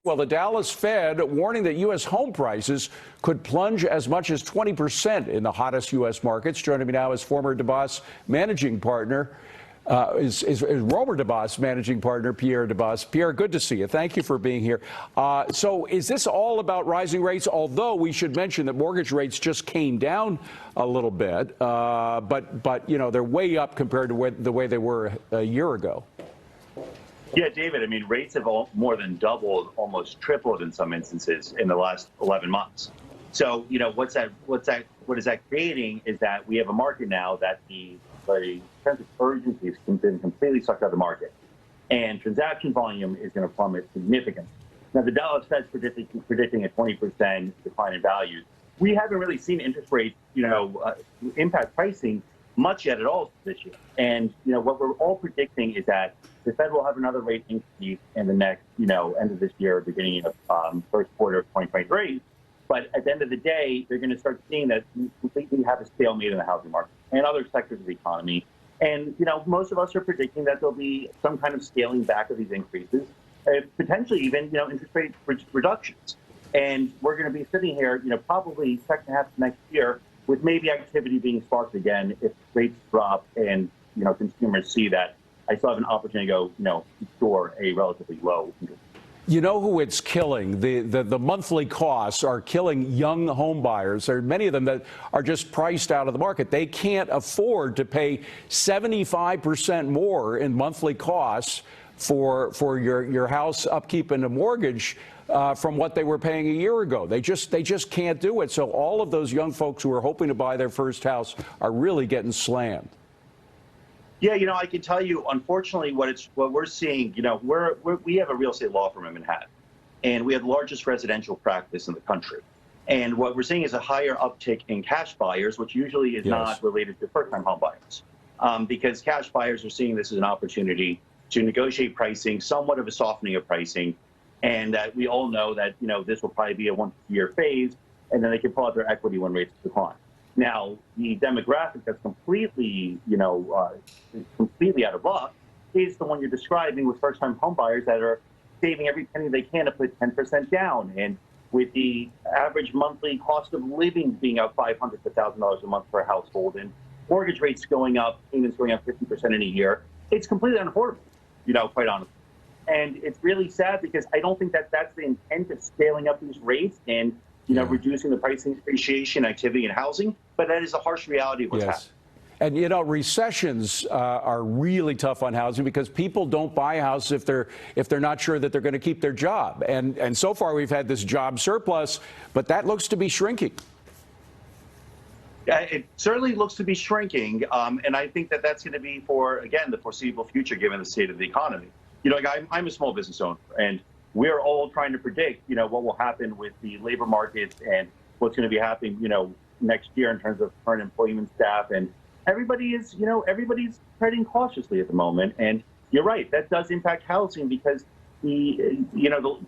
Well, the Dallas Fed warning that U.S. home prices could plunge as much as 20% in the hottest U.S. markets. Joining me now is former Debbas managing partner, is Romer Debbas managing partner, Pierre Debbas. Pierre, good to see you. Thank you for being here. So is this all about rising rates? Although we should mention that mortgage rates just came down a little bit, but you know, they're way up compared to the way they were a year ago. Yeah, David, I mean, rates have more than doubled, almost tripled in some instances in the last 11 months. So, you know, what is that creating is that we have a market now that the sense of urgency has been completely sucked out of the market. And transaction volume is going to plummet significantly. Now, the Dallas Fed's predicting a 20% decline in values. We haven't really seen interest rates, impact pricing much yet at all this year. And, you know, what we're all predicting is that the Fed will have another rate increase in the next, end of this year, beginning of first quarter of 2023. But at the end of the day, they're going to start seeing that we completely have a stalemate in the housing market and other sectors of the economy. And, most of us are predicting that there'll be some kind of scaling back of these increases, potentially even, interest rate reductions. And we're going to be sitting here, probably second half of next year with maybe activity being sparked again if rates drop and, consumers see that I still have an opportunity to go, store a relatively low interest. You know who it's killing? The monthly costs are killing young home buyers. There are many of them that are just priced out of the market. They can't afford to pay 75% more in monthly costs for your house upkeep and a mortgage from what they were paying a year ago. They just can't do it. So all of those young folks who are hoping to buy their first house are really getting slammed. Yeah, I can tell you, unfortunately, what we're seeing, we have a real estate law firm in Manhattan, and we have the largest residential practice in the country. And what we're seeing is a higher uptick in cash buyers, which usually is not related to first-time home buyers, because cash buyers are seeing this as an opportunity to negotiate pricing, somewhat of a softening of pricing, and that we all know that, this will probably be a one-year phase, and then they can pull out their equity when rates decline. Now, the demographic that's completely, completely out of luck is the one you're describing with first-time homebuyers that are saving every penny they can to put 10% down. And with the average monthly cost of living being up $500 to $1,000 a month per household and mortgage rates going up, payments going up 50% in a year, it's completely unaffordable, quite honestly. And it's really sad because I don't think that that's the intent of scaling up these rates and reducing the pricing appreciation activity in housing, but that is a harsh reality of what's happening. And recessions are really tough on housing because people don't buy houses if they're not sure that they're going to keep their job. And so far we've had this job surplus, but that looks to be shrinking. Yeah, it certainly looks to be shrinking, and I think that that's going to be for, again, the foreseeable future given the state of the economy. I'm a small business owner, and we're all trying to predict, what will happen with the labor markets and what's going to be happening, next year in terms of current employment staff. And everybody is, everybody's treading cautiously at the moment. And you're right, that does impact housing because the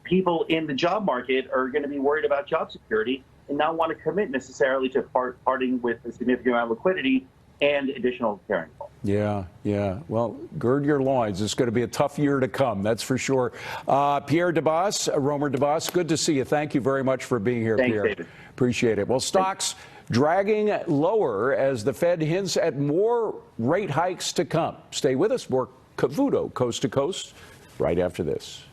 people in the job market are going to be worried about job security and not want to commit necessarily to parting with a significant amount of liquidity and additional carrying costs. Yeah. Well, gird your loins. It's going to be a tough year to come, that's for sure. Pierre Debbas, Romer Debbas, good to see you. Thank you very much for being here, Thanks, Pierre. David. Appreciate it. Well, stocks dragging lower as the Fed hints at more rate hikes to come. Stay with us. More Cavuto, Coast to Coast, right after this.